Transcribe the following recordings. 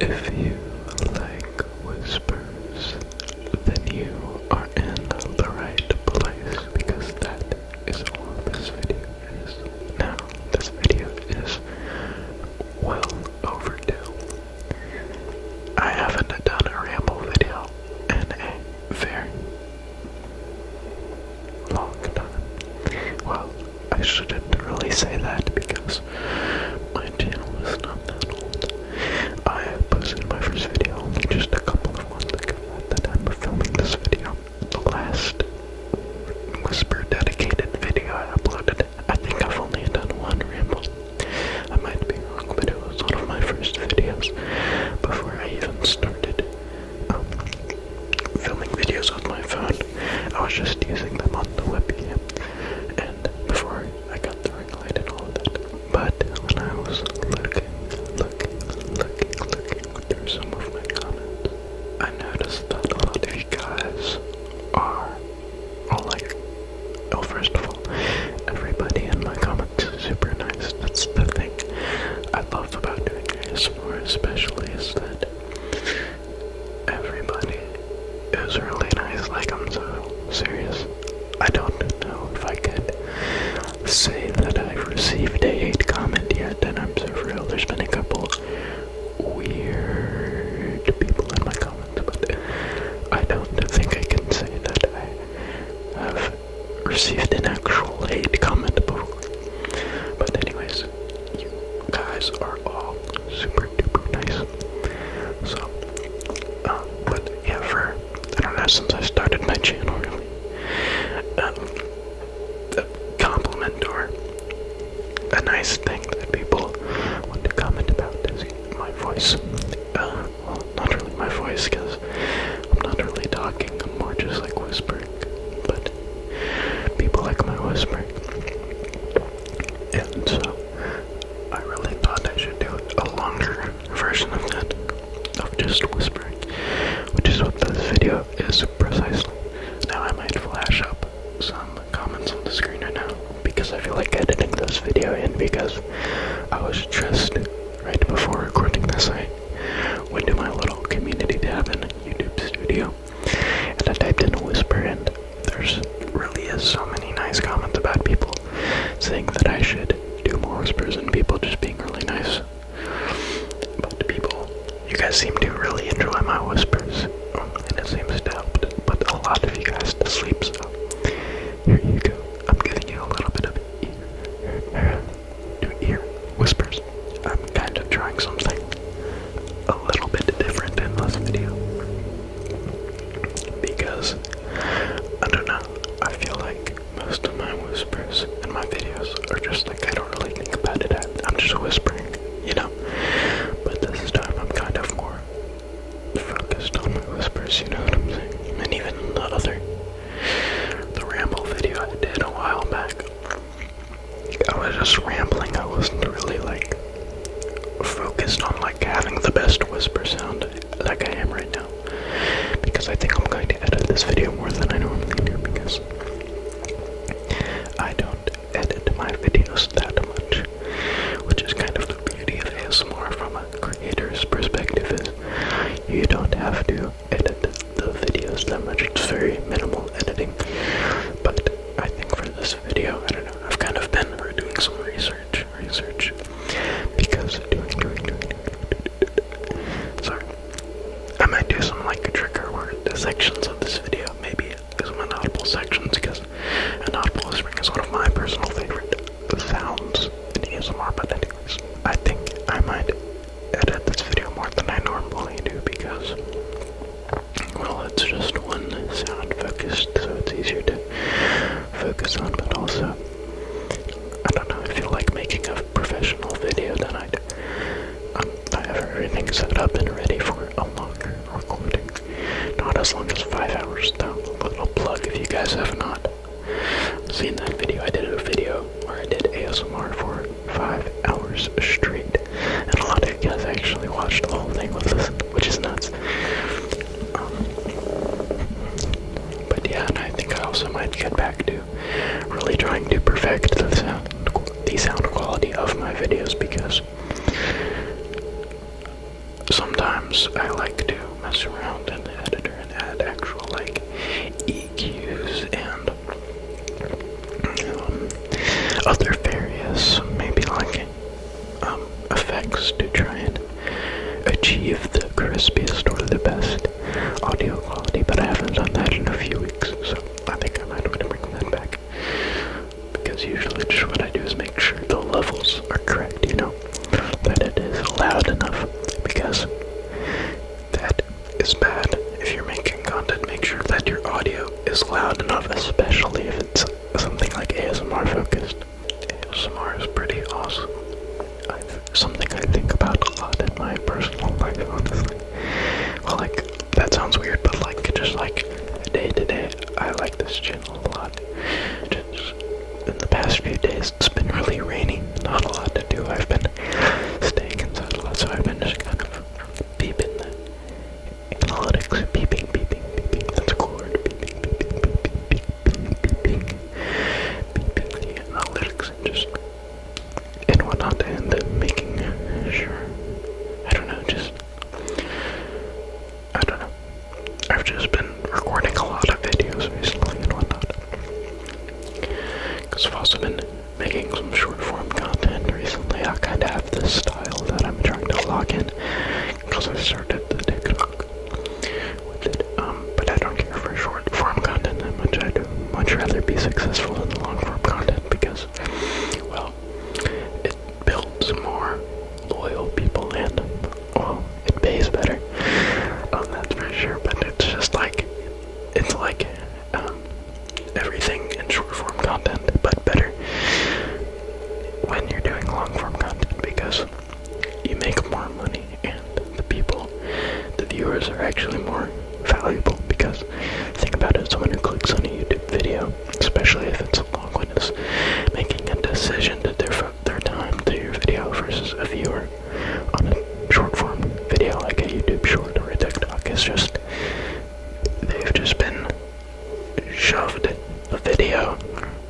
If you like whispers, then you are in the right place because that is all this video is. Now, this video is well overdue. I haven't done a ramble video in a very long time. Well, I shouldn't really say that because my channel is not that old. I posted my first video only just a couple of months ago at the time of filming this video. The last whisper dedicated video I uploaded, I think I've only done one ramble. I might be wrong, but it was one of my first videos before I even started filming videos with my phone. I was just using them on the webcam, and before I got the ring light and all of that. But when I was looking through some of my comments, I noticed that a lot of you guys are all like, oh, first of all, everybody in my comments is super nice. That's the thing I love about doing ASMR especially, is that everybody is really nice. Like, I'm so serious. I don't know if I could say that I've received a hate comment yet, and I'm so real. There's been a couple weird people in my comments, but I don't think I can say that I have received an actual hate comment before. But anyways, you guys are all super duper nice. So, but yeah, I don't know, since I started my channel, really, a compliment or a nice thing that people want to comment about is my voice. Well, not really my voice, because I'm not really talking, I'm more just like whispering, but people like my whispering. And so, I really thought I should do a longer version of that, of just whispering, which is what this video is precisely. Now I might flash up some comments on the screen right now, because I feel like editing this video in, because I was just, right before recording this, I went to my little community tab in YouTube Studio, and I typed in a whisper, and there's really is so many nice comments about people saying that I should do more whispers and people just being really nice. But people, you guys seem to really enjoy my whispers, and it seems to help put a lot of you guys to sleep, so here you go. I'm giving you a little bit of ear whispers. I'm kind of trying something a little bit different in this video, because, I don't know, I feel like most of my whispers in my videos are just like, I don't really think about it, I'm just whispering, you know, but this time I'm kind of more focused on my whispers, you know what I'm saying? And even in the ramble video I did a while back, I was just rambling. I wasn't really like focused on like having the best whisper sound like I am right now, because I think I'm going to edit this video more than I normally do, because I don't edit my videos that much, which is kind of the beauty of ASMR from a creator's perspective, is you don't have to edit the videos that much. It's very minimal editing. But I think for this video, I don't know, I've kind of been doing some research, because sorry, I might do some like trigger word sections of this video, maybe some inaudible sections, because inaudible whispering is one of my personal favorite sounds in ASMR. But anyways, I think I might edit this video more than I normally do, because, well, it's just one sound focused, so it's easier to focus on, but also, I don't know, I feel like making a professional video than I do. I have everything set up and ready for a longer recording. Not as long as 5 hours though. A little plug if you guys have not seen that video. I did a video where I did ASMR for 5 hours straight, and a lot of you guys actually watched the whole thing with us, which is nuts. But yeah, and I think I also might get back to really trying to perfect the sound quality of my videos, because sometimes sometimes I like to mess around in the editor and add actual like EQs and other various maybe like effects to try and achieve the crispiest or the best audio quality, but I haven't done that in a few weeks, so I think I might want to bring that back, because usually just what I do is make sure the levels are correct, you know, that it is loud enough, because that is bad. If you're making content, make sure that your audio is loud enough, especially if it's something like ASMR focused. ASMR is pretty awesome. Something I think about a lot in my personal life, honestly. Well, like, that sounds weird, but like, just like, day to day, I like this channel a lot. Just, in the past few days, it's been really rainy, not a lot to do. I've been staying inside a lot, so I've been just kind of beeping the analytics, beeping, that's a cool word, beeping the analytics, and just, and whatnot, and making sure, I don't know, I've just been recording a lot of videos recently and whatnot, because I've also been making some short form content recently. I kind of have this style that I'm trying to log in, because I started the TikTok with it, but I don't care for short form content that much. I'd much rather be successful in the long form content, because, well, it builds more loyal people and, well, it pays better, that's for sure. But it's just like, it's like everything in short form content, but better when you're doing long form content, because you make more money and the viewers are actually more valuable. Because think about it, someone who clicks on a YouTube video, especially if it's a long one, is making a decision to devote their time to your video versus a viewer on a short form video like a YouTube short or a TikTok. It's just, they've just been shoved a video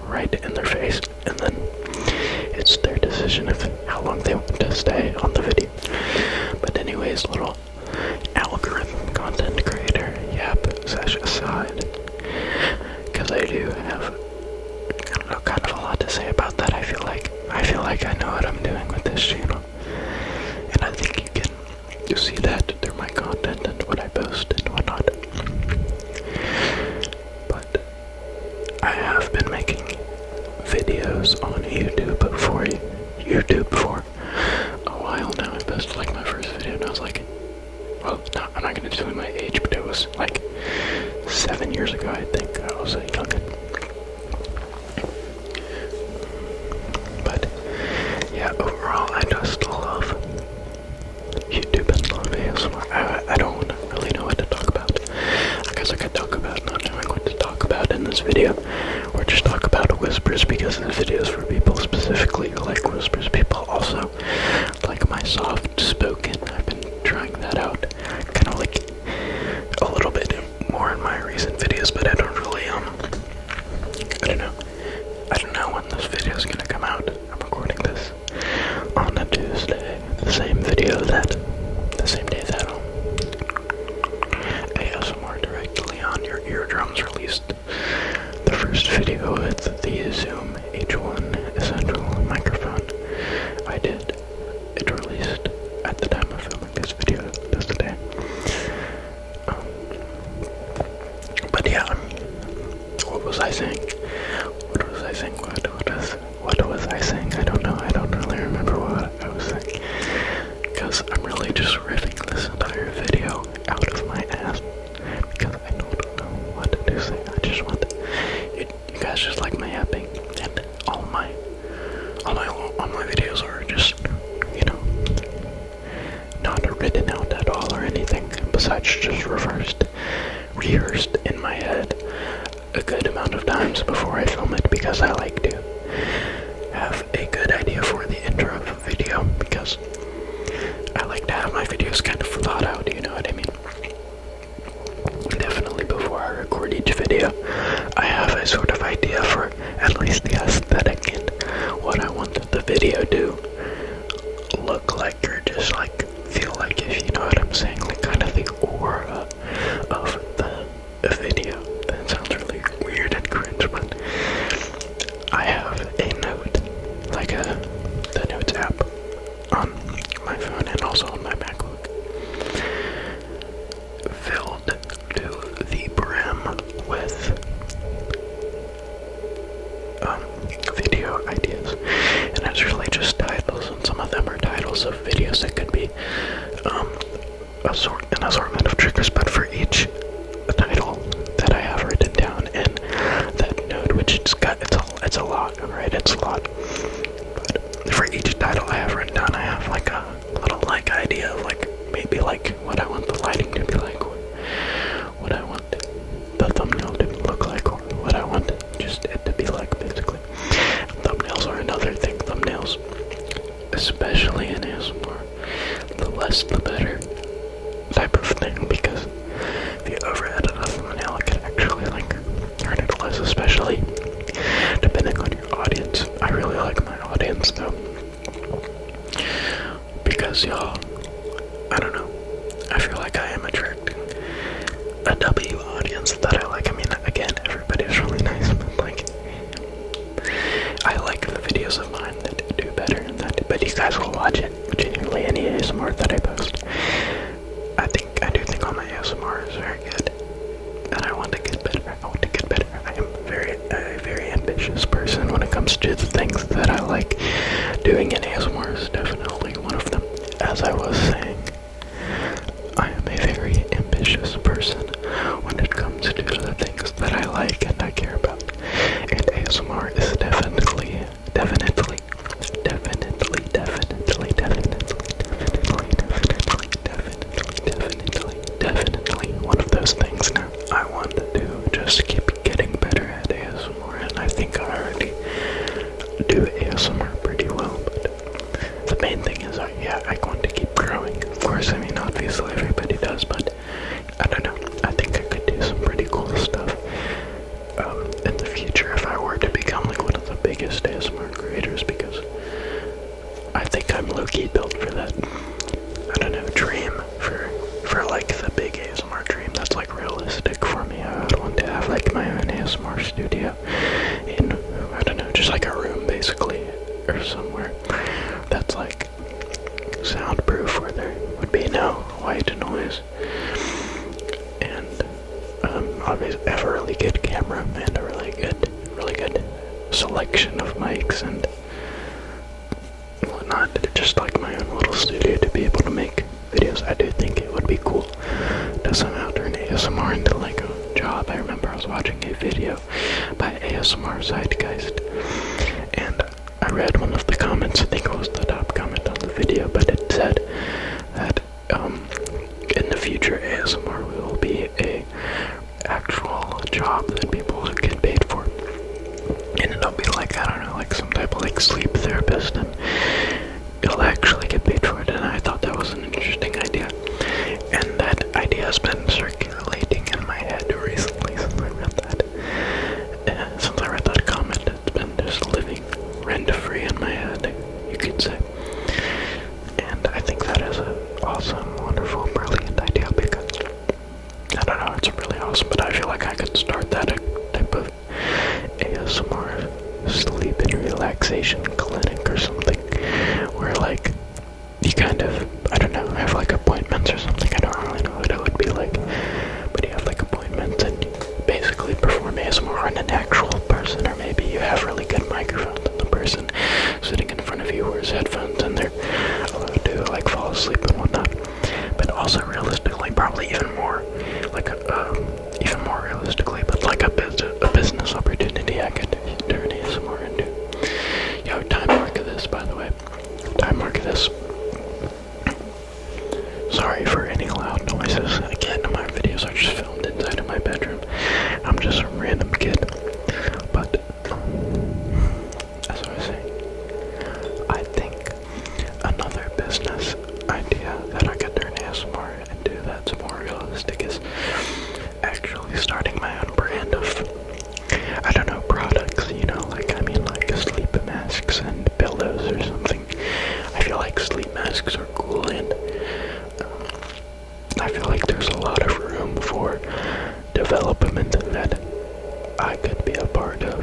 right in their face, and then it's their decision of how long they want to stay on the video. But anyways, little algorithm content creator yap session aside, because I do have kind of a lot to say about that. I feel like I know what I'm doing with this channel, and I think you can see that through my content and what I post and whatnot. But I have been making videos on YouTube for a while now. I posted like my first video and I was like, well, no, I'm not gonna tell you my age, but it was like 7 years ago, I think. I was a youngin'. But yeah, overall, I just love YouTube and love ASMR. I don't really know what to talk about. I guess I could talk about not knowing what to talk about in this video, or just talk about whispers, because this video is for people specifically who like whispers. People also like my soft spoken. I've been trying that out, kind of like a little bit more in my recent videos, but I don't really, I don't know when this video is gonna come out. I'm recording this on a Tuesday, the same day that ASMR directly on your eardrums released the first video with the Zoom H1 Essential microphone. I did. It released at the time of filming this video this day. But yeah, what was I saying? What was I saying? I don't know. I don't really remember what I was saying, because I'm really just riffing this entire video out of my ass, because I don't know what to say. I just want you guys just like my yapping, and all my videos are just, you know, not written out at all or anything, besides just rehearsed in my head a good amount of times before I film it, because I like to have a good idea for the intro of a video, because I like to have my videos kind of thought out, you know what I mean? Definitely before I record each video, I have a sort of idea for at least the aesthetic and what I want the video to look like, or just like feel like, if you know what I'm saying. Like, my phone and also on my MacBook, filled to the brim with video ideas, and it's really just titles, and some of them are titles of videos that could be an assortment of triggers, but for each title that I have written down in that note, which it's a lot, right? It's a lot. But for each title I have written down, I have like a little like idea of like maybe like what I want the lighting to be like, or what I want the thumbnail to look like, or what I want just it to be like, basically. Thumbnails are another thing. Thumbnails, especially in ASMR, the less the better type of thing, because if you over edit a thumbnail, it can actually like turn it less, especially depending on your audience. I really like my audience though, because y'all, I don't know, I feel like I am attracting a W audience that I like. I mean, again, everybody's really nice, but like, I like the videos of mine that do better than that, but you guys will watch it. Genuinely, any ASMR that I post, I do think all my ASMR is very good, and I want to get better. I am a very ambitious person when it comes to the things that I like doing, and ASMR is definitely one of them. As I was saying, I am a very ambitious person when it comes to the things that I like and I care about, and ASMR is definitely one of those things. Now, I want to just keep getting better at ASMR, and I think I already do ASMR pretty well, but the main thing is, I want to keep growing. Of course, I mean, obviously everybody does, but I don't know, I think I could do some pretty cool stuff in the future if I were to become like one of the biggest ASMR creators, because I think I'm low-key built for that, I don't know, dream, for like the big ASMR dream that's like realistic for me. I would want to have like my own ASMR studio in, I don't know, just like a room basically, or somewhere that's like soundproof, where there would be no white noise, and obviously have a really good camera and a really good selection of mics and whatnot, just like my own little studio to be able to make videos. I do think it would be cool to somehow turn ASMR into like a job. I remember I was watching a video by ASMR Zeitgeist, and I read one of the comments, I think it was the top comment on the video, but it said that in the future ASMR will be a actual job that people get paid for, and it'll be like, I don't know, like some type of like sleep therapist, and it'll actually get paid for it. And I thought that was an interesting idea, and that idea has been circulating in my head recently since I read that. Since I read that comment, it's been just living rent-free in my head, you could say. And I think that is an awesome, wonderful, brilliant idea, because I don't know, it's really awesome, but I feel like I could start that type of ASMR sleep and relaxation clinic or something, where like you kind of, I don't know, have like appointments or something. I don't really know what it would be like, but you have like appointments and you basically perform ASMR on an actual person, or maybe you have really good microphones and the person sitting in front of you wears headphones and they're allowed to like fall asleep and whatnot. But also realistically, probably even more realistically, but like a business opportunity I could turn ASMR into. Yo, time mark of this, by the way. Time mark of this. Sorry for any loud noises. Again, my videos are just filmed inside of my bedroom. I'm just some random kid. But, as I was saying, I think another business idea that I could turn ASMR into that's more realistic is actually starting my own brand of, I don't know, products, you know, like, I mean, like sleep masks and pillows or something. I feel like sleep masks are cool, and I feel like there's a lot of room for development that I could be a part of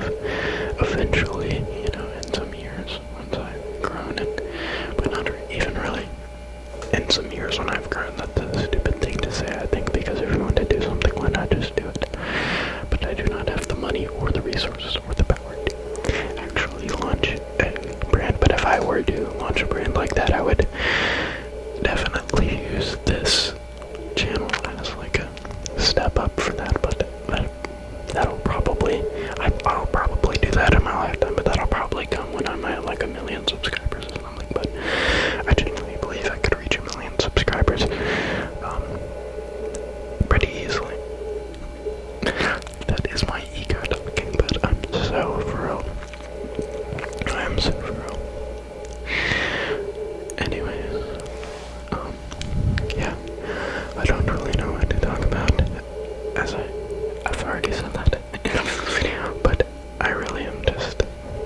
eventually, you know, in some years once I've grown, and but not even really in some years when I've grown, that's a stupid thing to say, I think, because if you want to do something, why not just do it? But I do not have the money or the resources or the power to actually launch a brand. But if I were to launch a brand like that, I would definitely use this channel as like a step up for that. But that'll probably, I'll probably do that in my lifetime, but that'll probably come when I'm at like 1 million subscribers or something. But I genuinely believe I could reach 1 million subscribers pretty easily. That is my ego talking, but I'm so for real. I am so for real. Anyways, yeah, I don't really know what to talk about, as I've already said that in the video, but I really am just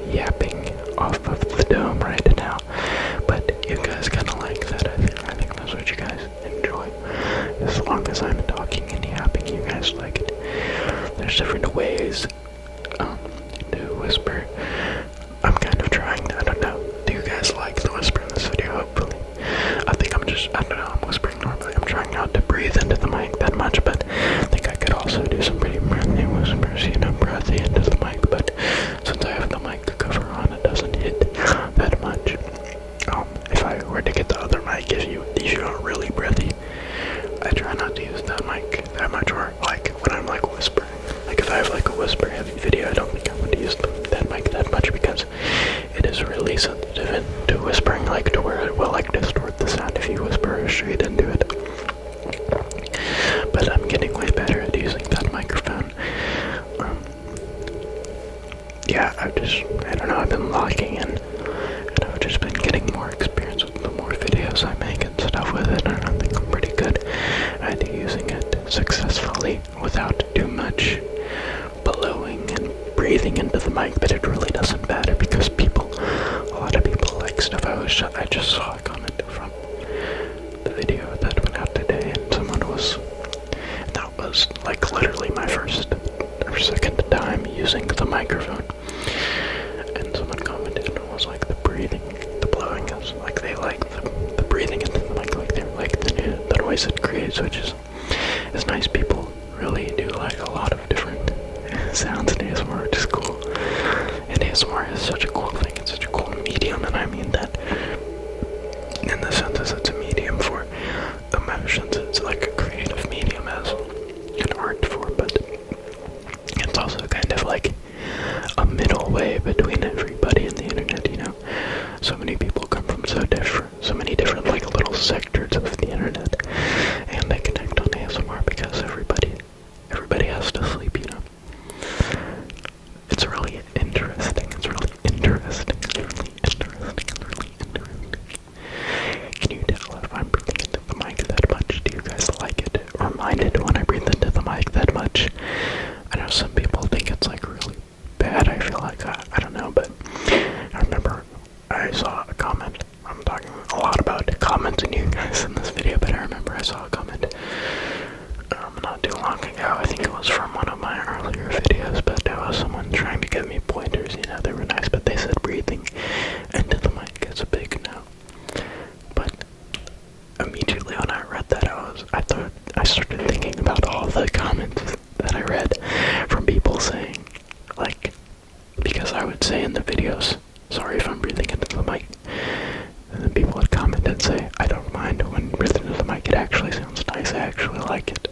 yapping off of the dome right now. But you guys kinda like that. I think that's what you guys enjoy. As long as I'm talking and yapping, you guys like it. There's different ways to whisper. I'm kind of trying, I don't know. Do you guys like the whisper in this video? Hopefully. I don't know, I'm whispering normally. I'm trying not to breathe into the mic that much, but I think I could also do some pretty breathy whispers, you know, breathy into the mic. But since I have the mic cover on, it doesn't hit that much. If I were to get the other mic, if you are really breathy, I try not to use that mic that much, or like when I'm like whispering. Like if I have like a whisper heavy video, I don't think I would use that mic that much because it is really sensitive into whispering, like to where it will like distort the sound if you whisper straight into it. But I'm getting way better at using that microphone. Yeah, I don't know, I've been logging in, and I've just been getting more experience with the more videos I make and stuff with it, and I think I'm pretty good at using it successfully without too much blowing and breathing into the mic. But it really doesn't matter because a lot of people like stuff. I just saw a comment from the video that went out today, and that was like literally my first or second time using the microphone, and someone commented and it was like the blowing is like they like the breathing into the mic, like they like the noise it creates, which is nice. People really do like a lot of different sounds in ASMR, which is cool. And ASMR is such a cool thing, it's such a cool medium, and I mean that in the sense that it's a medium for emotions. It's like a creative medium as an art form, but it's also kind of like a middle way between everybody and the internet, you know? So many people come from so many different like little sectors of the internet, and they connect on ASMR because everybody has to sleep, you know? It's really interesting. Can you tell if I'm breathing into the mic that much? Do you guys like it or mind it when I breathe into the mic that much? I know some people think it's like really bad. I feel like I don't know, but I remember I saw a comment. I'm talking a lot about commenting you guys in this video, but I remember I saw a comment not too long ago. I think it was from one of my earlier videos, but there was someone trying to give me pointers. You know, they were nice, but they said breathing into the mic is a big no. But immediately when I read that, I started thinking about all the comments that I read from people saying, like, because I would say in the videos, sorry if I'm breathing into the mic, and then people would comment and say, I don't mind when breathing into the mic, it actually sounds nice, I actually like it.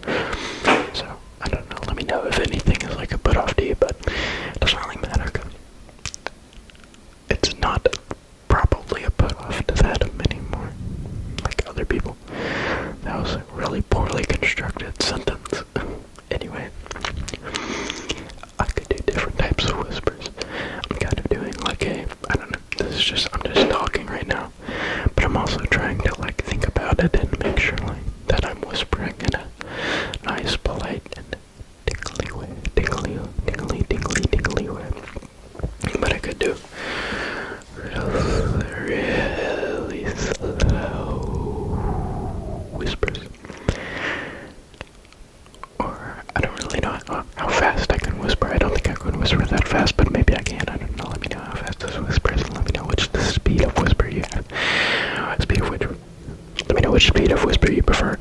So, I don't know, let me know if anything is like a put off to you, but it doesn't really matter, because it's not probably a put off to that anymore, like other people. That was a really poorly constructed sentence. Anyway, I could do different types of whispers. I'm kind of doing like I don't know, I'm just talking right now, but I'm also trying to like think about it and make sure like that I'm whispering in a nice, polite, and tingly way, tingly way. But I could do really slow whispers. Or I don't really know how fast I can whisper. I don't think I can whisper that fast, but maybe I can. I don't know. Let me know how fast this whisper is, and let me know which the speed of whisper you have. Speed of which Let me know which speed of whisper you prefer.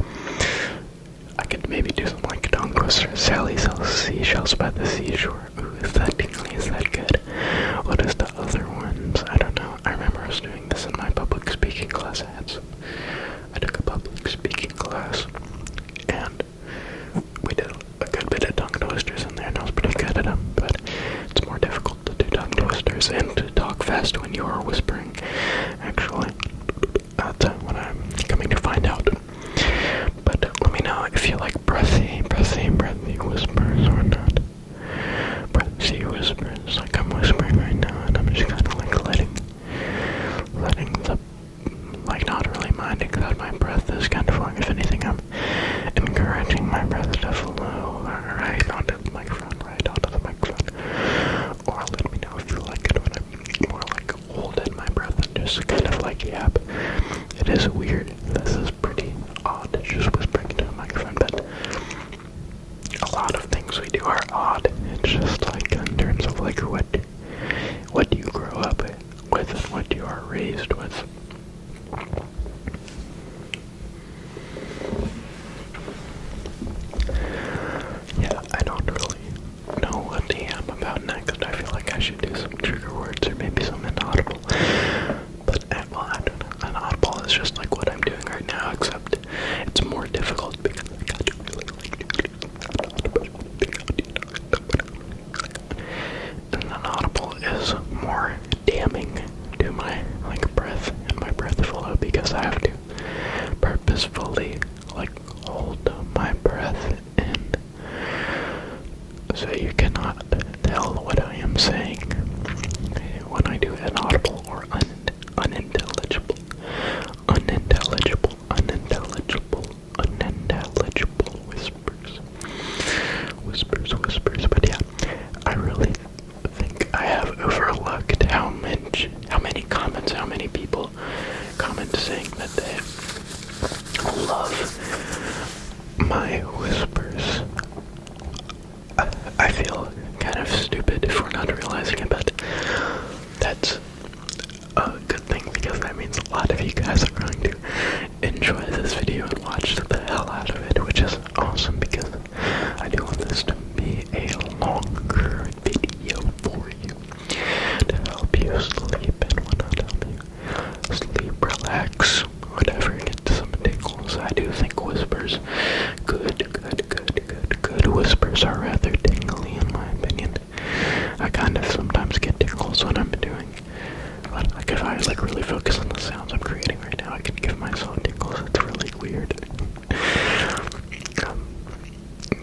I could maybe do some like tongue twister. Sally sells seashells by the seashore. Ooh, is that tingly? Is that good? What is the other ones? I don't know. I remember us doing this in my public speaking class. I took a public speaking class, and we did a good bit of tongue twisters in there, and I was pretty good at them, but it's more difficult to do tongue twisters and to talk fast when you are whispering, actually. That's what I'm coming to find out. But let me know if you like breathy whispers or not. Breathy whispers, like I'm whispering right now, and I'm just kind of like letting the, like not really minding that my breath is kind of flowing. If anything, I'm encouraging my breath to flow right onto the microphone, Or let me know if you like it when I'm more like holding my breath and just kind of like yap. It is weird. This is pretty odd, just whispering into a microphone, but a lot of things we do are odd. It's just like in terms of like what you grow up with and what you are raised with. Yeah, I don't really know what the am about next. I feel like I should do some trigger words or maybe some inaudible. But, well, I don't know. Inaudible is just like what I'm doing right now, except it's more difficult because I got to really and inaudible is more damning to my like breath and my breath flow because I have to purposefully like hold my breath in so you cannot tell what I am saying when I do inaudible or unintelligible whispers. But yeah, I really think I have overlooked how many comments, how many people comment saying that they love my whispers. I feel kind of stupid if we're not realizing it, but that's a good thing because that means a lot of you guys are going to enjoy this video and watch the hell out of it, which is awesome because I do want this to be a longer video for you to help you sleep and whatnot, help you sleep, relax, whatever, get some tingles. I do think whispers, good whispers are rather tingly in my opinion. I kind of sometimes get tingles when I'm doing, like if I like really focus on the sounds I'm creating right now, I can give myself tingles. It's really weird.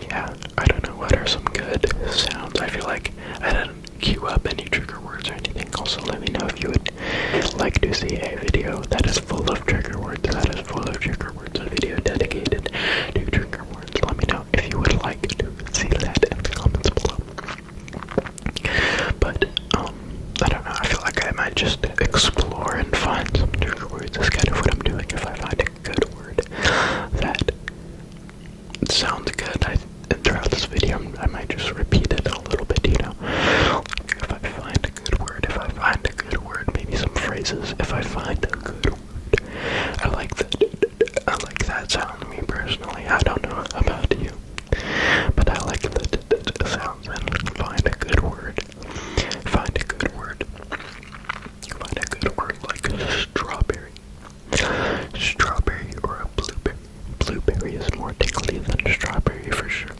Yeah, I don't know, what are some good sounds? I feel like I didn't queue up any trigger words or anything. Also, let me know if you would like to see a video that is full of trigger words, a video dedicated to trigger words. Let me know if you would like to see that in the comments below. But, I don't know, I feel like I might just explore and find some trigger words. That's kind of what I'm doing. If I find a good word that sounds good, throughout this video, I might just repeat it a little bit, you know. If I find a good word, maybe some phrases. If I find a good word, I like that sound, me personally. I don't know about you, but I like the sounds and find a good word. Find a good word like strawberry or a blueberry. Blueberry is more tingly than strawberry for sure.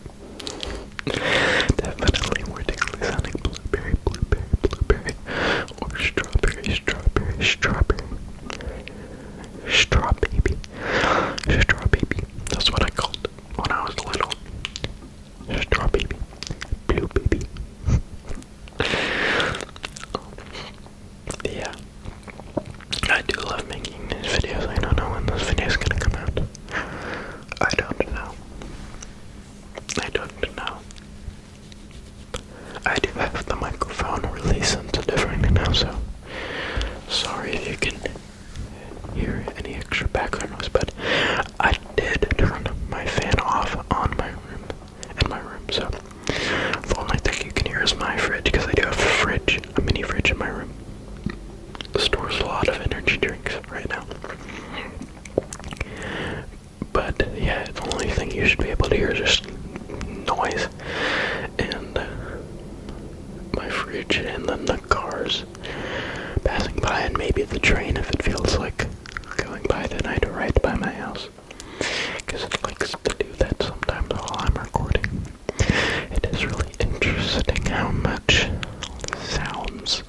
Definitely more tingly sounding blueberry, or strawberry. Straw baby. That's what I called it when I was little. you should be able to hear just noise, and my fridge, and then the cars passing by, and maybe the train if it feels like going by tonight right by my house, because it likes to do that sometimes while I'm recording. It is really interesting how much sounds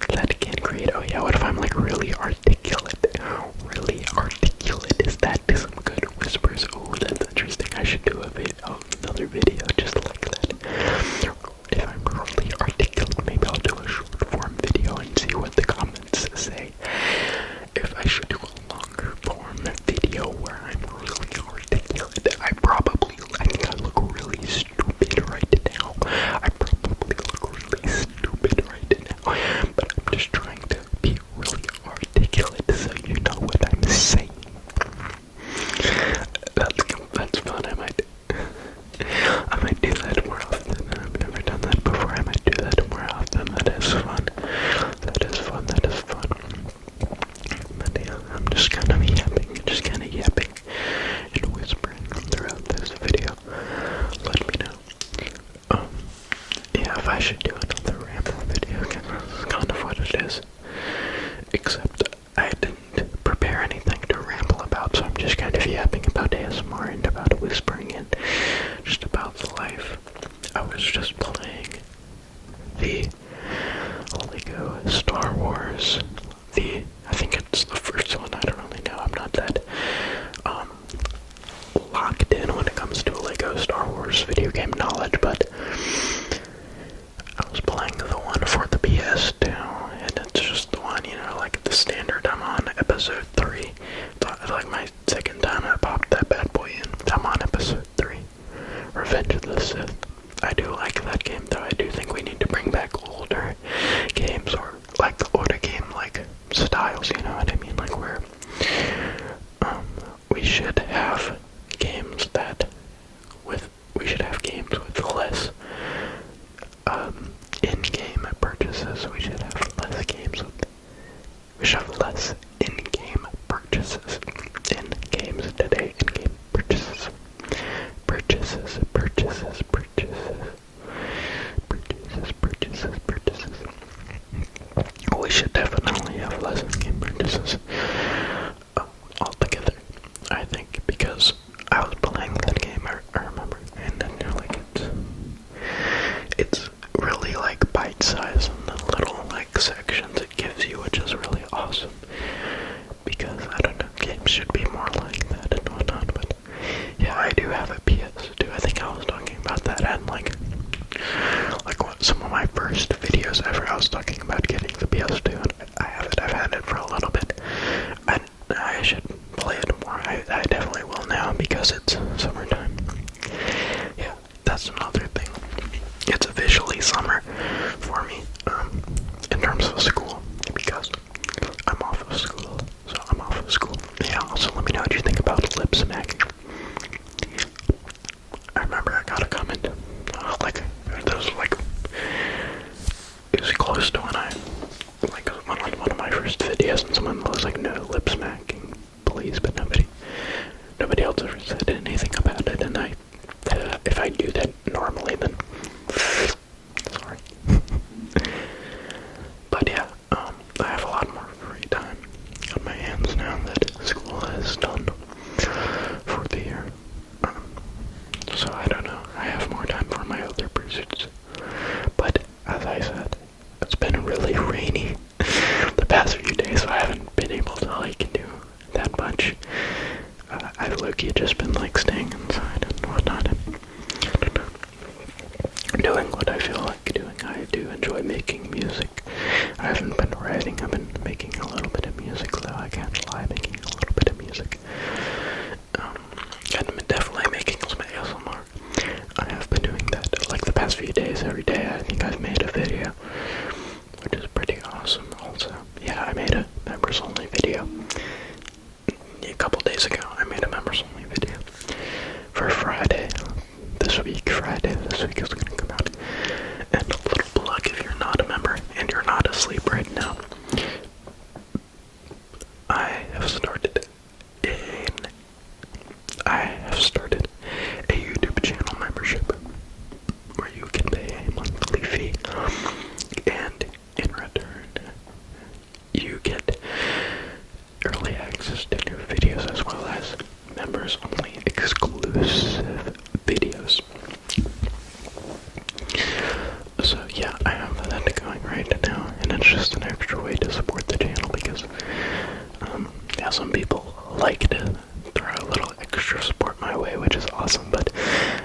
that can create. Oh yeah, what if I'm like really articulate? Really articulate. Is that some good whispers? Oh, that's interesting. I should do another video just like that. If I'm really articulate, maybe I'll do a short form video and see what the comments say. If I should do a longer form video where I'm really articulate, I think I look really stupid right now. I probably look really stupid right now, but I'm just trying to be really articulate so you know what I'm saying. That's fun. I might do that more often. I've never done that before. I might do that more often. That is fun. That is fun. But yeah, I'm just kind of yapping and whispering throughout this video. Let me know. Yeah, if I should do another ramble video, because that's kind of what it is. Except I didn't prepare anything to ramble about, so I'm just kind of yapping about ASMR and about whispering and just about life. I was just playing the Lego Star Wars. I think it's the first one. I don't really know. I'm not that locked in when it comes to Lego Star Wars video game knowledge, but I was playing the one for the PS2, and it's just the one, like the standard. I'm on episode 3. Like my second time I popped that bad boy in. I'm on episode 3. Revenge of the Sith. I do like that game, though. I do think we need to bring back older games, or like older game like styles, you know what I mean? Like where we should have games with less in-game purchases. We should have less in-game purchases. In games today, in-game purchases. Purchases. We should definitely have less in-game purchases altogether, I think, because I was playing that game, I remember, and then it's really like bite-sized and the little like sections it gives you, which is really awesome, because I don't know, games should be more like that and whatnot. But yeah, I do have a PS2. I think I was talking about that, and like what some of my first videos ever, I was talking about getting the PS2, and I've had it for a little bit, and I should play it more. I definitely will now, because it's summertime. Yeah, that's another thing. It's officially summer for me, in terms of school, because I'm off of school. Yeah, also let me know what you think about lip smacking. I remember I got a comment, it was close to when I, one of my first videos, and someone was like, no lip smacking, please, but nobody else ever said anything about it, and if I do that normally, then, sorry. But yeah, I have a lot more free time on my hands now that school is done for the year. So I don't know, I have more time for my other pursuits. But as I said, it's been really rainy the past few days, so I haven't been able to do that much. I've low-key just been staying inside and whatnot, and doing what I feel like doing. I do enjoy making music. I haven't been writing, I've been making a little bit of music, though I can't lie, making a little bit of music. And I'm definitely making some ASMR. I have been doing that the past few days. Every day I think I've made a video, which is pretty awesome. Also, yeah, I made a members only video a couple days ago. I made a members only video for Friday. This week is gonna come out. And a little plug, if you're not a member and you're not asleep right now, I have started a members only exclusive videos. So yeah, I have that going right now, and it's just an extra way to support the channel because, yeah, some people like to throw a little extra support my way, which is awesome, but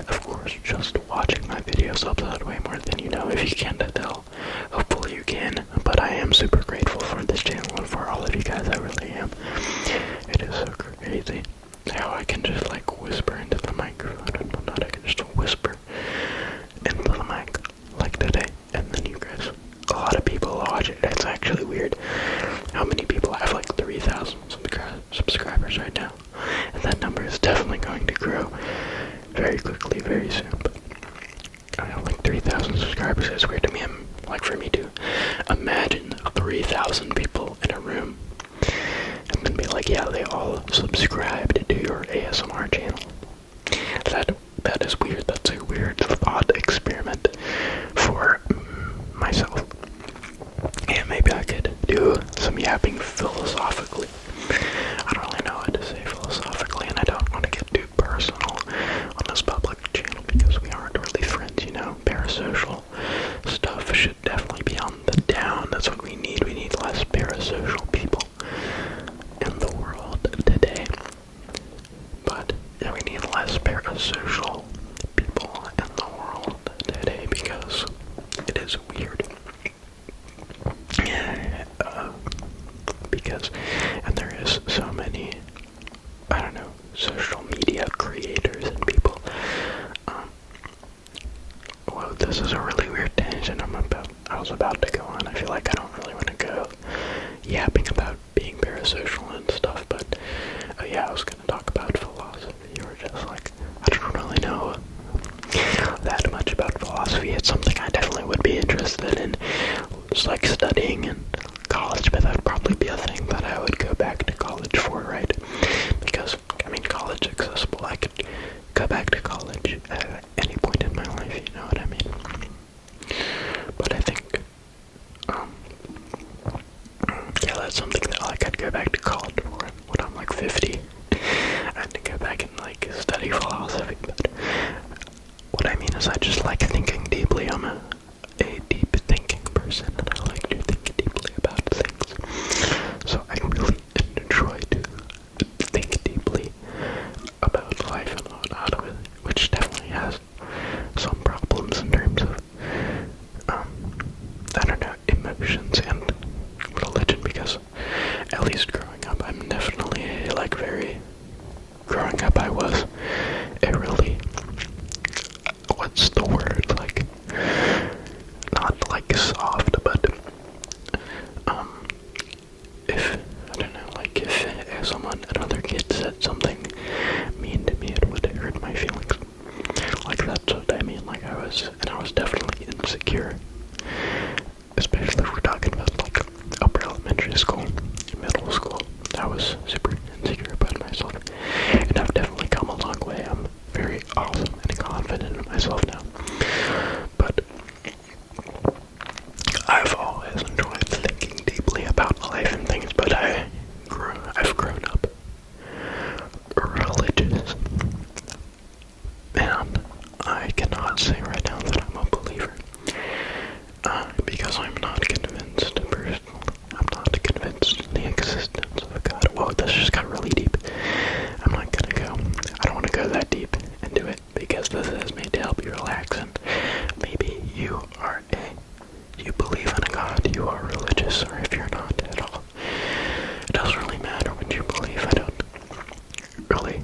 of course, just watching my videos helps out way more than you know. If you can't tell, hopefully you can, but I am super grateful for this channel and for all of you guys, I really am. It is so crazy how I can just like whisper into the microphone and whatnot. I can just whisper into the mic like today, and then you guys, a lot of people watch it. It's actually weird how many people have like 3,000 subscribers right now, and that number is definitely going to grow very quickly, very soon. But I don't know, like 3,000 subscribers is weird to me. Like for me to imagine 3,000 people in a room and then be like, yeah, they all subscribed to your ASMR channel. That is weird. That's a weird thought experiment for myself. And maybe I could do some yapping philosophically. I don't really know what to say philosophically, and I don't want to get too personal on this public channel because we aren't really friends, you know. Parasocial stuff should definitely be on the down. That's what we need. We need less parasocial people in the world today. But yeah, we need less parasocial people in the world today because it is weird. And there is so many, I don't know, social media creators and people. Well, this is a really weird tangent I was about to go on. I feel like I don't really want to go yapping about being parasocial and stuff, but yeah, I was going to talk about philosophy. You were just like, I don't really know that much about philosophy. It's something I definitely would be interested in, just like studying in college, but that would probably be a thing that I would go back to college for, right? Because, I mean, college is accessible. I could go back to college at any point in my life, you know what I mean? But I think, yeah, that's something that, like, I'd go back to college for when I'm, like, 50. I had to go back and, like, study philosophy, but what I mean is I just like thinking deeply. I'm a deep thinking person, and I like to think deeply about things. So I really enjoy to think deeply about life and whatnot of it, which definitely has some problems in terms of, I don't know, emotions and religion, because at least growing up, I'm definitely, like, growing up I was a really, what's the word, like, not like soft, but, if, I don't know, like, if another kid said something mean to me, it would hurt my feelings. Like, that's what I mean. Like, I was definitely insecure, especially if we're talking about, like, upper elementary school, middle school. I was super insecure about myself, and I've definitely come a long way. I'm very awesome and confident in myself now, but I've always enjoyed thinking deeply about life and things, but I've grown up religious, and I cannot say right now that I'm a believer, because I'm not convinced personally. I'm not convinced in the existence of a God. Whoa, this just got really deep. I'm not gonna go, I don't want to go that deep into it, because this is made to help you relax, and maybe you believe in a God, you are religious, or if you're not at all, it doesn't really matter what you believe. I don't really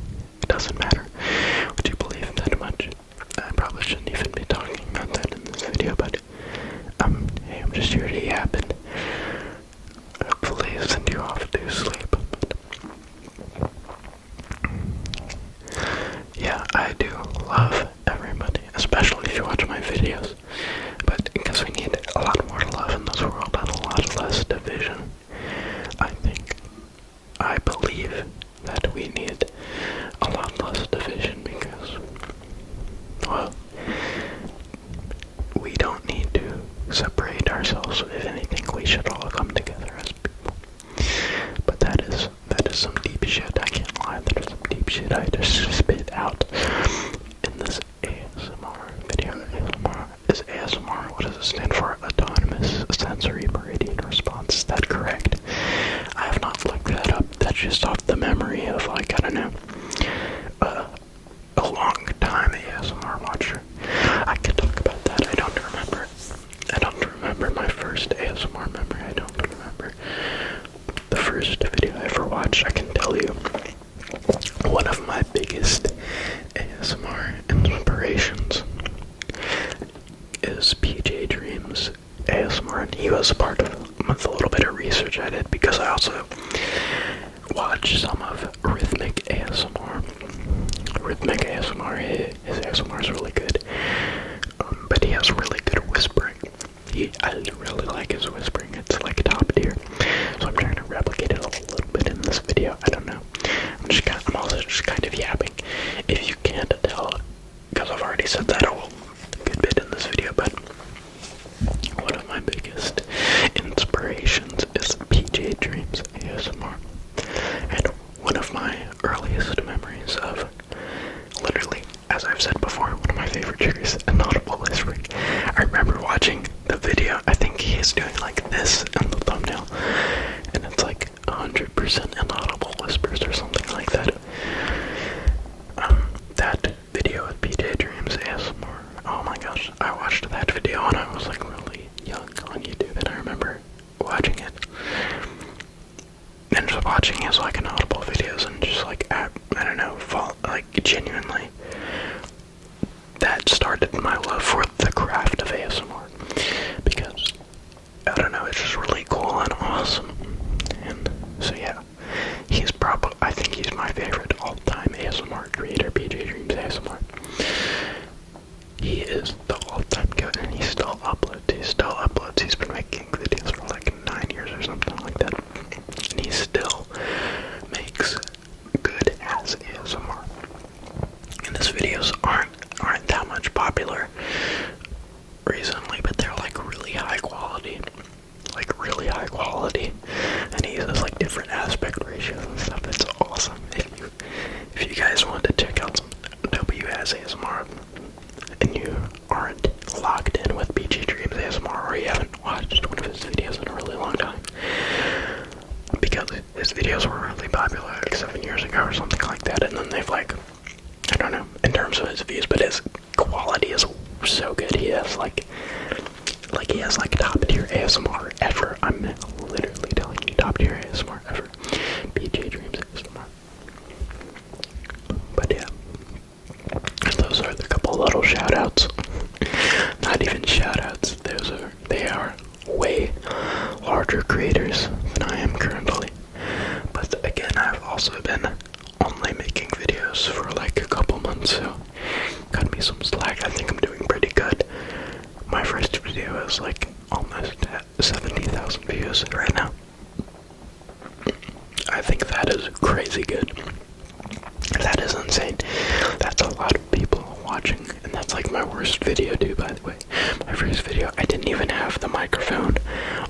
did I just spit out in this ASMR video? ASMR is ASMR. What does it stand for? Autonomous Sensory Meridian Response. Is that correct? I have not looked that up. That's just off the memory of, like, I don't know, a long time ASMR watcher. I could talk about that. I don't remember. I don't remember my first ASMR memory. I don't remember the first video I ever watched. I can tell you one of my biggest ASMR inspirations is PJ Dreams ASMR, and he was a part of the little bit of research I did because I also watched some of Rhythmic ASMR. Rhythmic ASMR, his ASMR is really good, but he has really good whispering. I really like his whispering. It's like top tier. So I'm trying to replicate it a little bit in this video. I don't know. I'm also just kind of yapping. If you can't tell, because I've already said that a good bit in this video, but one of my biggest inspirations is PJ Dreams ASMR. And one of my earliest memories of, literally, as I've said before, one of my favorite triggers, inaudible whispering. I remember watching the video. I think he's doing like this in the thumbnail, and it's like 100% inaudible whispers or something like that. That video with PJ Dreams ASMR. Oh my gosh, I watched that video when I was like really young on YouTube, and I remember watching it and just watching his like inaudible videos and just like I don't know, genuinely. That started my love for the craft of ASMR because I don't know, it's just really cool and awesome. And so yeah, I think he's my favorite all-time ASMR creator, PJ Dreams ASMR. He is the all-time goat, and he still uploads. He's been making videos for like 9 years or something like that, and he still makes good ass ASMR. And his videos aren't that much popular recently, but they're like really high quality, and he uses like different aspect ratios and stuff. It's awesome. If you guys want to check out some WS ASMR and you aren't logged in with PJ Dreams ASMR, or you haven't watched one of his videos in a really long time, because his videos were really popular like 7 years ago or something like that, and then they've like, I don't know, in terms of his views, but his quality is so good. He has like top tier ASMR ever. I'm literally telling you, top tier ASMR ever. PJ Dreams ASMR. But yeah, those are the couple little shout outs. Not even shout outs, they are way larger creators than I am currently. But again, I've also been only making videos for like a couple months, so cut me some slack. I think I'm doing pretty good. My first video is like almost at 70,000 views right now. I think that is crazy good. That is insane. That's a lot of people watching, and that's like my worst video too, by the way. My first video, I didn't even have the microphone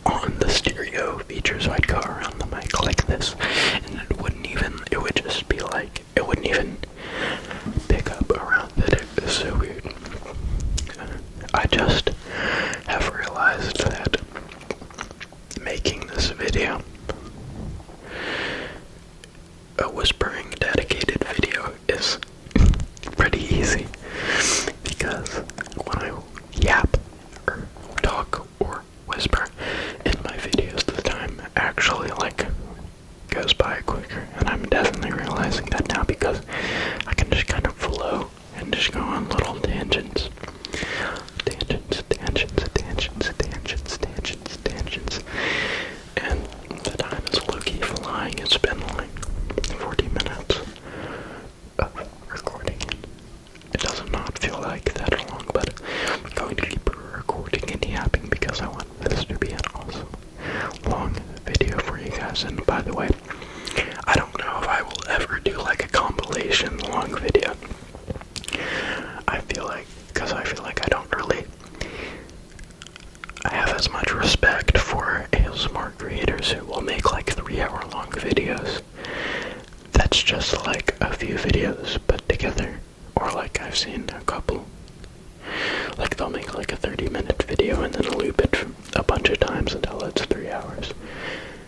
on the stereo feature, so I'd go around the mic like this, and it wouldn't even pick up around it. It was so weird. I just have realized that making this video, a whispering dedicated video, is pretty easy, because when I yap or talk or whisper in my videos, the time actually like goes by quicker, and I'm definitely realizing that now because I can just kind of flow and just go on little tangents, and the time is low-key flying. It's been like 40 minutes of recording. It does not feel like that long, but I'm going to keep recording and yapping because I want this to be an awesome long video for you guys. And by the way, I don't know if I will ever do like a compilation long video. I feel like I don't really have as much respect for ASMR creators who will make like 3-hour long videos. That's just like a few videos videos put together, or like I've seen a couple. Like they'll make like a 30-minute video and then loop it a bunch of times until it's 3 hours.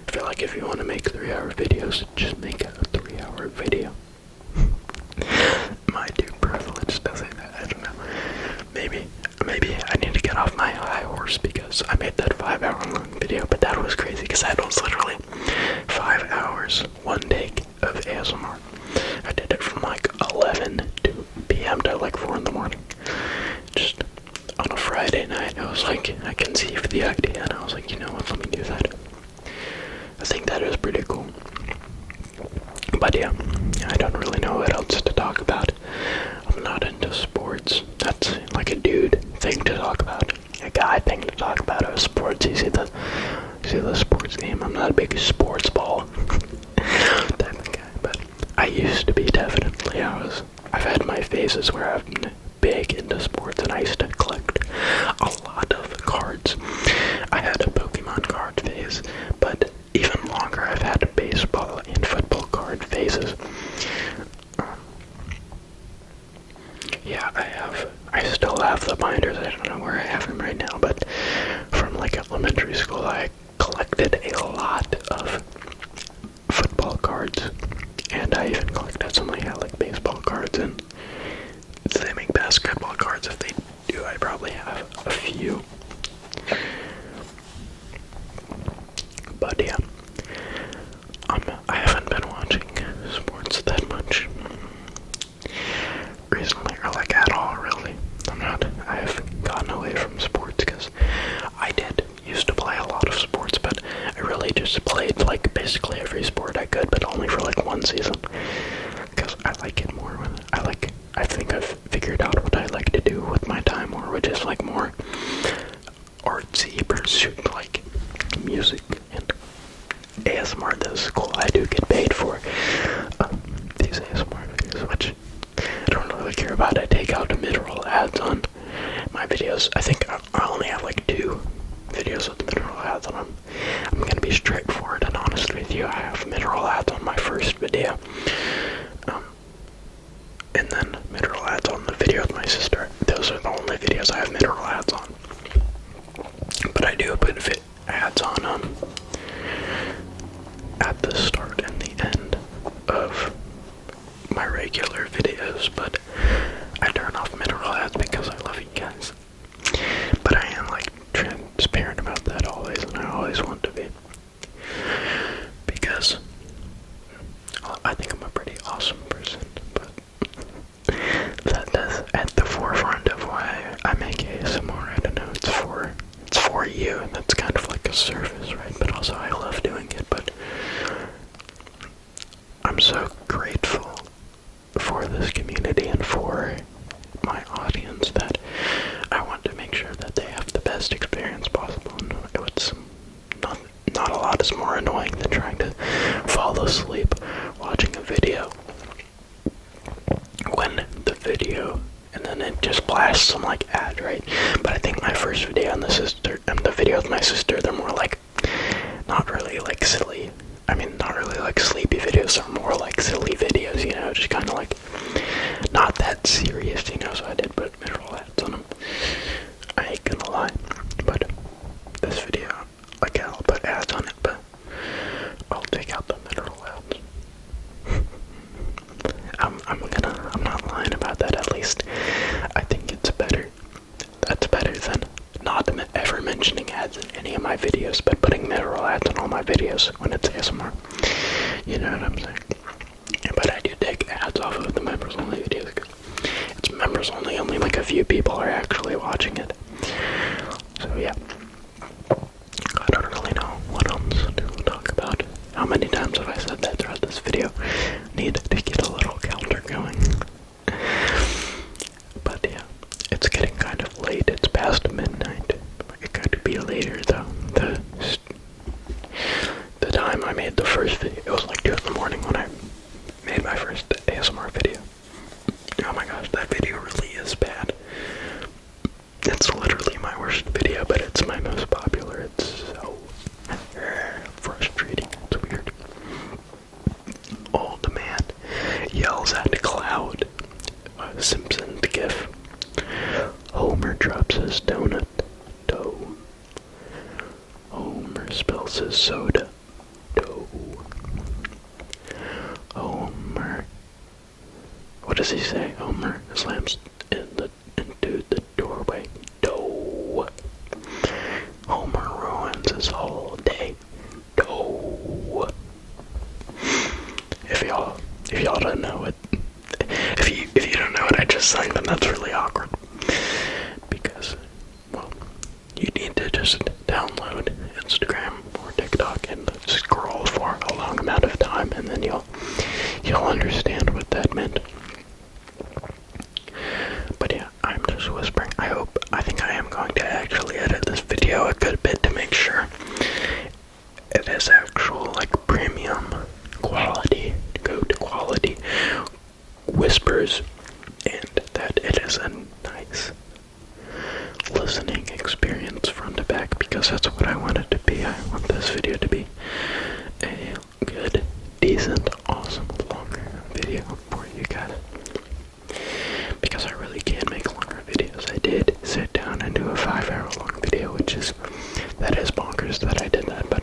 I feel like if you want to make 3-hour videos, just make a 3-hour video. My dude privilege does say that, I don't know. Maybe I need to get off my high horse because I made that 5-hour long video, but that was crazy because that was literally 5 hours, one take of ASMR. I did it from like 11 p.m. to like 4 in the morning. Just on a Friday night, I was like, I conceived the idea and I was like, you know what, let me do that. I think that is pretty cool. But yeah, I don't really know what else to talk about. I'm not into sports. That's like a dude thing to talk about. A guy thing to talk about. Oh, sports. You see the sports game? I'm not a big sports ball type of guy, but I used to be, definitely. I've had my phases where I've been big into sports and I used to collect a lot of cards. I had a Pokemon card phase, but even longer I've had baseball and football card phases. Yeah, I still have the binders. I don't know where I have them right now, but from like elementary school I collected a lot of football cards, and I even collected some like baseball cards, and if they make basketball cards, if they do, I probably have a few. But yeah, I haven't been watching sports that much recently, or like at all, really. I've gotten away from sports because I used to play a lot of sports, but I really just played like basically every sport I could, but only for like one season, because I like it more when I think I've figured out what I like to do with my time more, which is like more artsy pursuit, like music and ASMR. This is cool. I do get paid for these ASMR videos, which I don't really care about. I take out mid-roll ads on my videos. I think I only have like 2 videos with mid-roll ads on them. I'm gonna be straightforward and honest with you. I have mid-roll ads on my first video, and then mid-roll ads on the video with my sister. Those are the only videos I have mid-roll ads on. But I do put ads on at the start and the end of my regular videos, but I turn off mid-roll ads because I love you guys. But I am like transparent about that always, and I always want to be, because I think I'm a pretty awesome person, but that is at the forefront of why I make ASMR. I don't know, it's for you, and that's kind of like a service, right? But also I love doing it, but I'm so grateful for this community and for my audience that I want to make sure that they have the best experience possible. And it's not a lot is more annoying than trying to fall asleep watching a video when the video, and then it just blasts some like ad, right? But I think my first video and the video with my sister, they're more like not really like silly. I mean, not really like sleepy videos, they're more like silly videos, you know, just kind of like not that serious, you know. So I did put mid-roll ads on them. I ain't gonna lie, but this video, like, I'll put ads on it, but I'll take out the mid-roll ads. I'm not lying about that. At least I think it's better. That's better than not ever mentioning ads in any of my videos, but putting mid-roll ads on all my videos when it's ASMR. You know what I'm saying? But I do take ads off of the members only videos because it's members only. Only like a few people are actually watching it. So yeah, I don't really know what else to talk about. How many times have I said that throughout this video? Need to get a little counter going. But yeah, it's getting kind of late. It's past midnight. It could be later though. The time I made the first video, it was like 2 in the morning when I made my first ASMR video. Oh my gosh, that video really is bad. It's literally my worst video, but it's my most popular. It's so frustrating. It's weird. Old man yells at the cloud. he say? Homer slams into the doorway. No. Homer ruins his whole day. No. If y'all don't know it, if you don't know what I just sang, then that's really awkward. Because, well, you need to just download Instagram or TikTok and scroll for a long amount of time, and then you'll understand what that meant. But yeah, I'm just whispering. I think I am going to actually edit this video a good bit to make sure it is actual, like, premium quality, good quality whispers, and that it is a nice listening experience front to back, because that's what I want it to be. I want this video to be a good, decent, awesome, longer video for you guys. Because I really can make longer videos. I did sit down and do a 5-hour long video, that is bonkers that I did that, but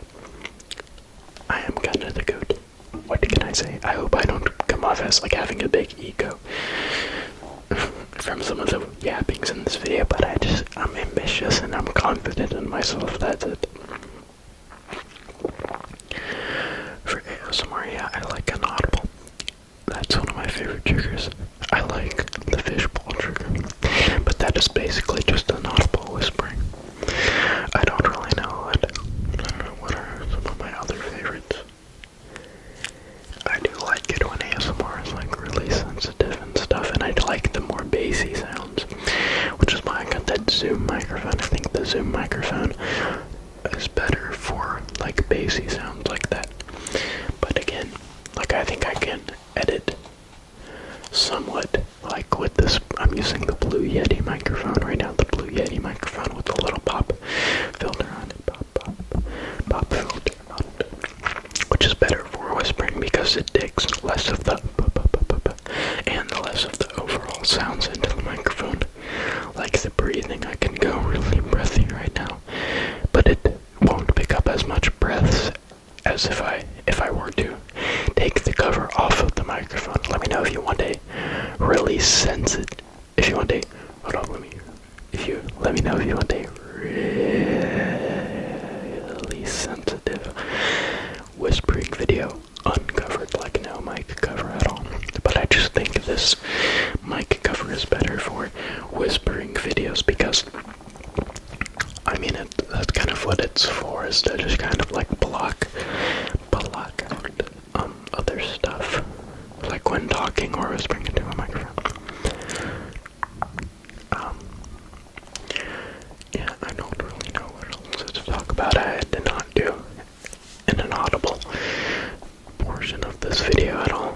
I am kind of the goat. What can I say? I hope I don't come off as like having a big ego from some of the yappings in this video, but I'm ambitious and I'm confident in myself, that's it. For ASMR, yeah, I like an audible. That's one of my favorite triggers. I like the fishbowl trigger, but that is basically just an audible whispering. I don't really know what are some of my other favorites. I do like it when ASMR is like really sensitive and stuff, and I like the more bassy sounds, which is why I got that Zoom microphone. I think the Zoom microphone is better for like bassy sounds like that. But again, like I think I can edit somewhat, like with this. I'm using the Blue Yeti microphone right now, the Blue Yeti microphone with a little pop filter on it, pop filter on it, which is better for whispering because it takes less of the and less of the overall sounds into the microphone. Like the breathing, I can go really breathy right now, but it won't pick up as much breaths as if I were to take the cover off of the microphone. Let me know if you want a really sensitive, if you want a, hold on, let me know if you want a really sensitive whispering video uncovered, like no mic cover at all. But I just think this mic cover is better for whispering videos because, I mean, that's kind of what it's for, is to just kind of like block out other stuff, like when talking or whispering into a microphone. Yeah, I don't really know what else to talk about. I did not do an inaudible portion of this video at all.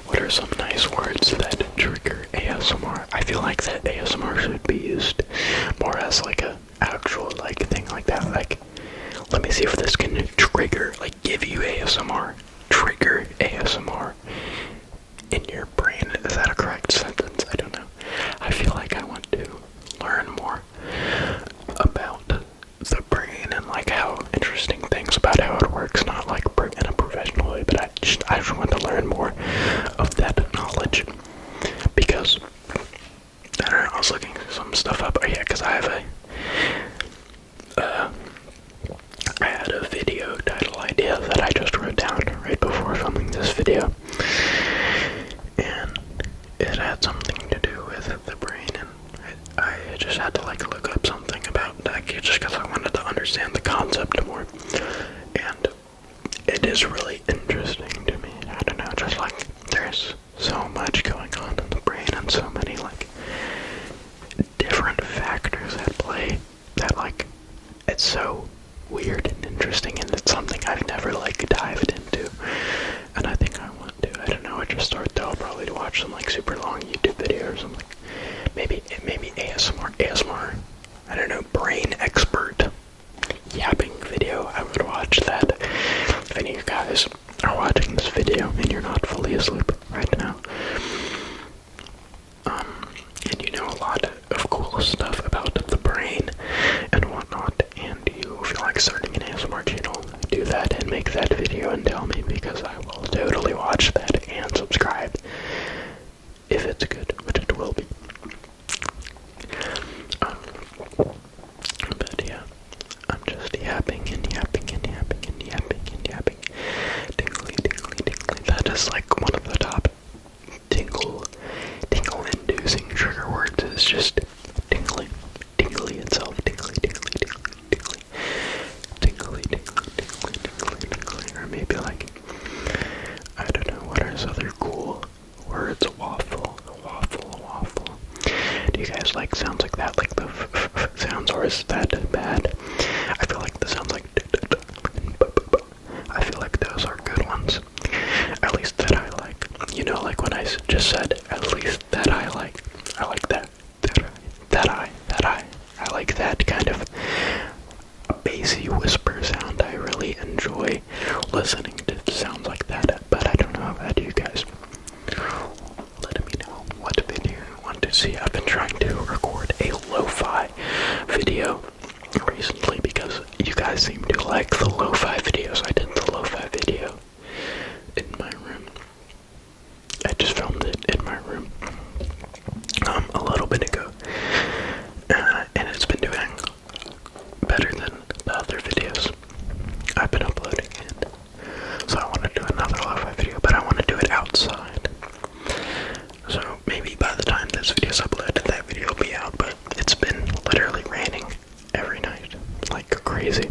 What are some nice words that trigger ASMR? I feel like that ASMR should be used more as like a actual like thing like that. Like, let me see if this can trigger, like give you ASMR, trigger ASMR in your brain. Is that a correct sentence? I don't know. I feel like I want to learn more about the brain and like how interesting things about how it works, not like in a professional way, but I just want to learn more of that knowledge, because I don't know, I was looking some stuff up. Oh yeah, because I have I had a video title idea that I just wrote down right before filming this video, and it had something to do with the brain, and I just had to like look up something about that just because I wanted to understand the concept more, and it is really interesting to me. I don't know, just like there's so much going on in the brain and so many like different factors at play that like it's so weird and interesting, and it's something I've never like dived into, and I think I want to. I don't know, I just start though probably to watch some like super long YouTube videos and like maybe ASMR, I don't know, brain expert yapping video. I would watch that. If any of you guys are watching this video and you're not fully asleep right now, and you know a lot of cool stuff about the brain and whatnot, and you feel like starting an ASMR channel, do that and make that video and tell me, because I will totally watch that and subscribe it's good, which it will be. But yeah, I'm just yapping and yapping and yapping and yapping and yapping. Tingly, tingly, tingly. That is like one of the top tingle-inducing trigger words. Is just tingly, tingly itself. Tingly, tingly, tingly, tingly, tingly, tingly, tingly, tingly, tingly. Or maybe like, I don't know, what are some other cool words? Waffle, waffle, waffle. Do you guys like sounds like that? Like the sounds, or is that bad? I feel like the sounds like I feel like those are good ones. At least that I like. You know, like when I just said, at least that I like. I like that. I like that kind of bassy whisper sound. I really enjoy listening to sounds like that, but I don't know about you guys. Let me know what video you want to see. I've been trying to record a lo-fi video recently because you guys seem to like the lo-fi videos. I did the lo-fi video in my room. I just filmed it in my room a little bit ago, and it's been doing better than the other videos I've been uploading. And so I want to do another lo-fi video, but I want to do it outside. So maybe by the time this video's uploaded, that video will be out. But it's been literally raining every night, like crazy,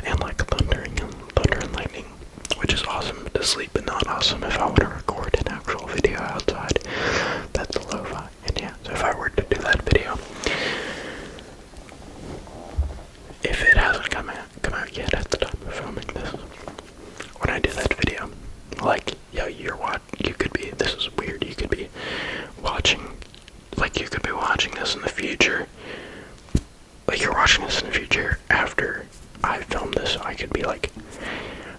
and like thunder and lightning, which is awesome to sleep, but not awesome if I want to record an actual video outside. That's lo-fi. And yeah, so if I were to do that video, if it hasn't come out yet at the time of filming this, when I do that video, like, yo, you could be, this is weird, you could be watching, like, you could be watching this in the future, like, you're watching this in the future after I film this, so I could be like,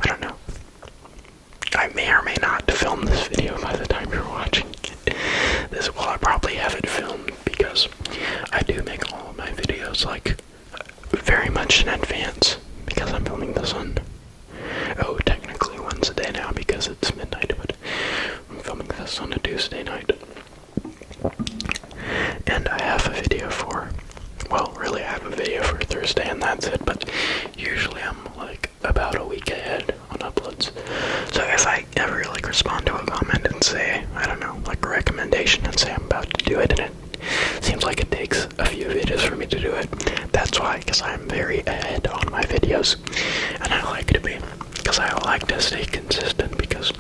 I don't know, I may or may not film this video by the time you're watching this. Well, I probably have it filmed because I do make all of my videos, like, very much in advance, because I'm filming this on, technically Wednesday now because it's midnight, but I'm filming this on a Tuesday night. And I have a video for, well, really I have a video for Thursday and that's it, but usually I'm like about a week ahead on uploads. So if I ever like respond to a comment and say, I don't know, like a recommendation and say I'm about to do it and it seems like it takes a few videos for me to do it, that's why, because I'm very ahead on my videos, and I like to be, because I like to stay consistent, because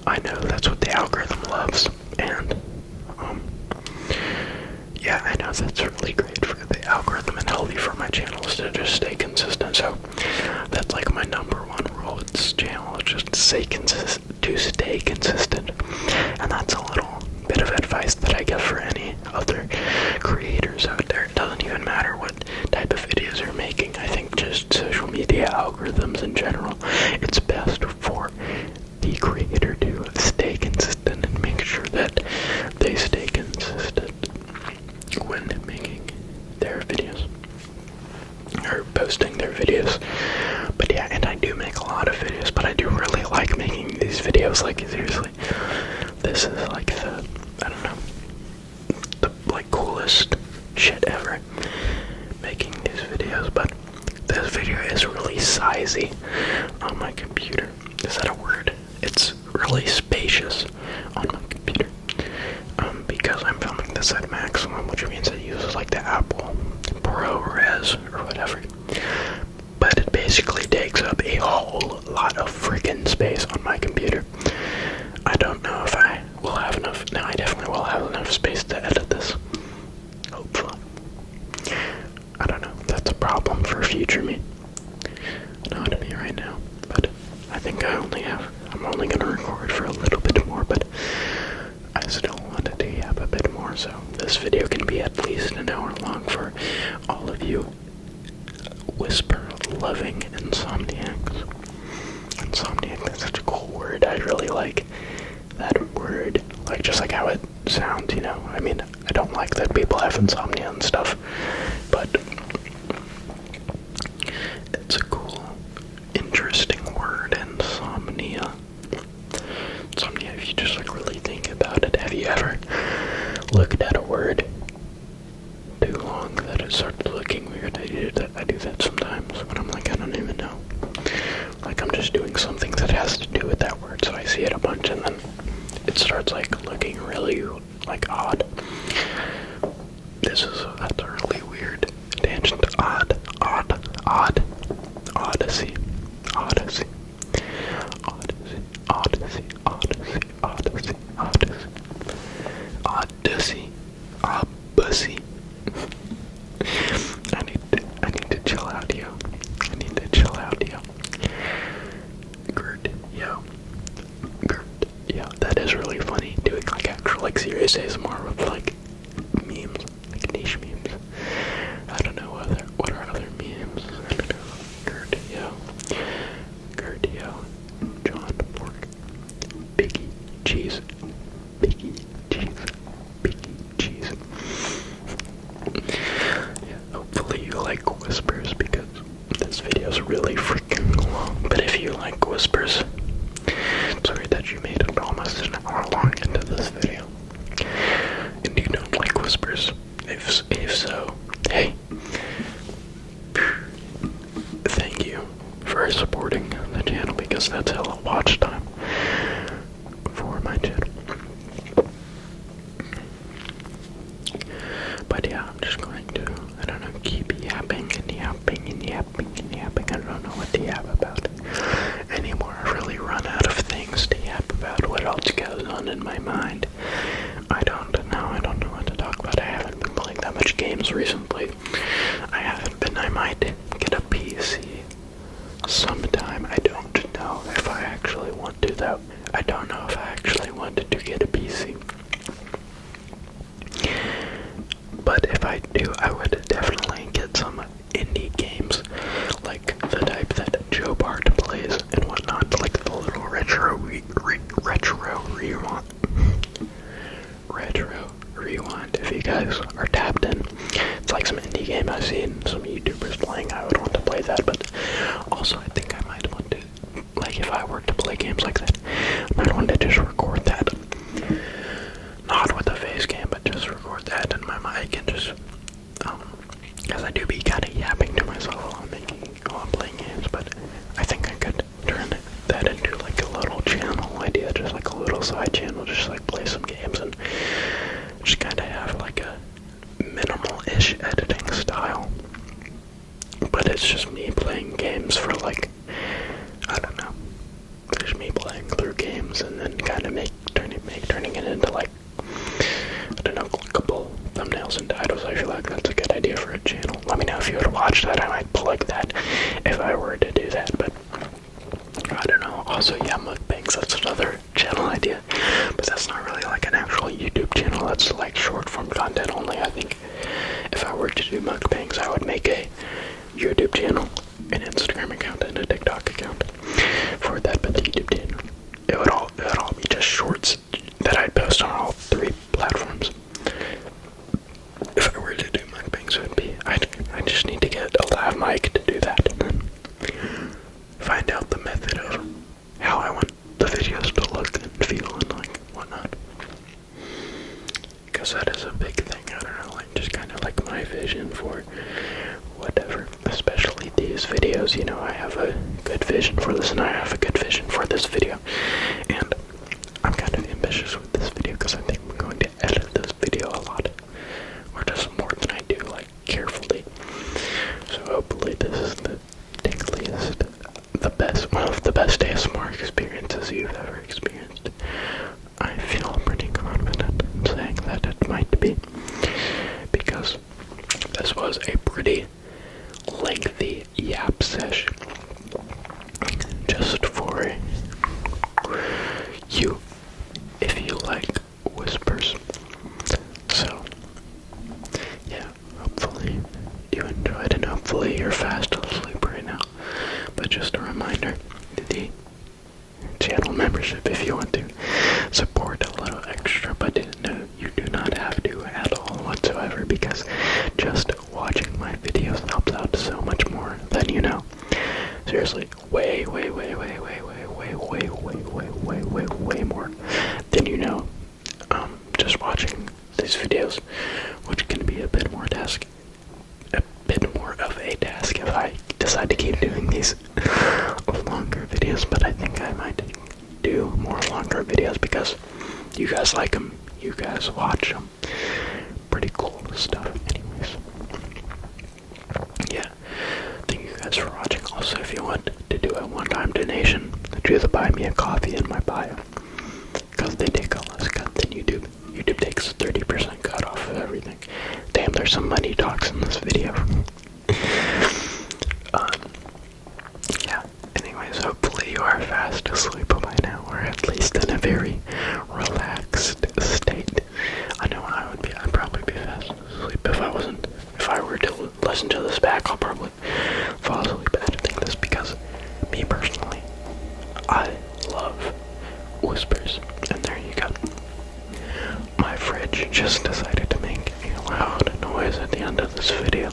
I know that's what the algorithm loves, and yeah, I know that's really great for the algorithm and healthy for my channel is to just stay consistent. So that's like my number one rule with this channel, is just to stay consistent. And that's a little bit of advice that I give for any other creators out there. It doesn't even matter what type of videos you're making. I think just social media algorithms in general, it's best for the creator to stay consistent and make sure that they stay consistent when making their videos or posting their videos. But yeah, and I do make a lot of videos, but I do really like making these videos. Like, seriously, this is like the, I don't know, the like coolest shit ever, making these videos. But this video is really sizey on my computer. Is that a word? It's really spacious on my computer, because I'm filming this at maximum, which means it uses like the Apple ProRes or whatever. But it basically takes up a whole lot of freaking space on my computer. I don't know if I will have enough. No, I definitely will have enough space to edit this. Hopefully. I don't know. That's a problem for future me. Not me right now. But I think I'm only going to record for a little bit more, but I still wanted to yap a bit more, so this video can be at least an hour long for all of you whisper-loving insomniacs. Insomniac, that's such a cool word. I really like that word. Like, just like how it sounds, you know? I mean, I don't like that people have insomnia and stuff, but it's a cool, interesting word, insomnia. Insomnia, if you just like really think about it. Have you ever that sometimes when I'm like, I don't even know. Like, I'm just doing something that has to do with that word, so I see it a bunch, and then it starts, like, looking really, like, odd. That's a really weird tangent. Odd. Odyssey. Odyssey. I need to chill out, yo. Yo, that is really funny. Doing like actual, like, serious ASMR with like memes, like niche memes. I don't know what are other memes. I don't know. Gerdio, John Pork, Biggie Cheese. Yeah, hopefully you like whispers because this video is really freaking long. But if you like whispers, it's weird that you made it almost an hour long into this video. And you don't like whispers. If so, hey, thank you for supporting the channel because that's hella watch time for my channel. But yeah, I'm just going to, I don't know, keep yapping and yapping. I don't know what to yap about anymore. I really run out of things to yap about. What else goes on in my mind? I don't know what to talk about. I haven't been playing that much games recently. I might get a PC sometime. I don't know if I actually want to though. I don't know if I actually wanted to get a PC. But if I do, I would definitely get some indie games, like the type that Joe Bart plays and whatnot, like the little retro rewind. If you guys are tapped in, it's like some indie game I've seen some YouTubers playing. I would want to play that, but also I think I might want to, like, if I were to play games like that, I might want to just record that. Not with a face cam, but just record that in my mic and just, because I do be kind of yapping to myself while I'm playing games, but I think I could turn that into like a little channel idea, just like a little side channel, just like play some games and just kind of have like a minimal-ish editing style. But it's just me playing games for like, I don't know, just me playing through games and then kind of turning it into like, I don't know, clickable thumbnails and titles. I feel like that's a good idea for a channel. Let me know if you would watch that. I might plug that if I were to do that, but I don't know. Also, yeah, mukbangs, that's another channel idea, but that's not really like an actual YouTube channel. That's like short form content only. I think if I were to do mukbangs, I would make a YouTube channel, an Instagram account, and a TikTok account for that, but the YouTube channel, it would all be just shorts that I'd post on all three platforms. If I were to do mukbangs, it would be, I just need to get a lav mic to do that, and then find out the method of how I want the videos to look and feel and like whatnot. Because that is a big thing. I don't know, like just kind of like my vision for whatever, especially these videos. You know, I have a good vision for this, and I have a good vision for this video, and I'm kind of ambitious with this video because I think I'm going to edit this video a lot, or just more than I do, like carefully. So hopefully this is the tingliest, the best, one of the best ASMR experiences you've ever experienced. I feel pretty confident in saying that it might be, because this was a pretty lengthy yap session just for you, if you like whispers. So yeah, hopefully you enjoyed, and hopefully you're fast asleep right now. But just a reminder, the channel membership, if you want to support a little extra, but no, you do not have to at all whatsoever, because just watching my videos helps out so much more than you know. Seriously, way more than you know. Just watching these videos, which can be a bit more of a task if decide to keep doing these longer videos, but I think I might do more longer videos because you guys like them, you guys watch them. Pretty cool stuff. Anyways, yeah, thank you guys for watching. Also, if you want to do a one-time donation, do the buy me a coffee in my bio, because they take a less cut than YouTube. YouTube takes a 30% cut off of everything. Damn, there's some money talks in this video. Yeah, anyways, hopefully you are fast asleep by now, or at least in a very relaxed state. I know I'd probably be fast asleep if I were to listen to this back. I'll probably fall asleep editing this, because me personally, I love whispers. And there you go. My fridge just decided to make a loud noise at the end of this video.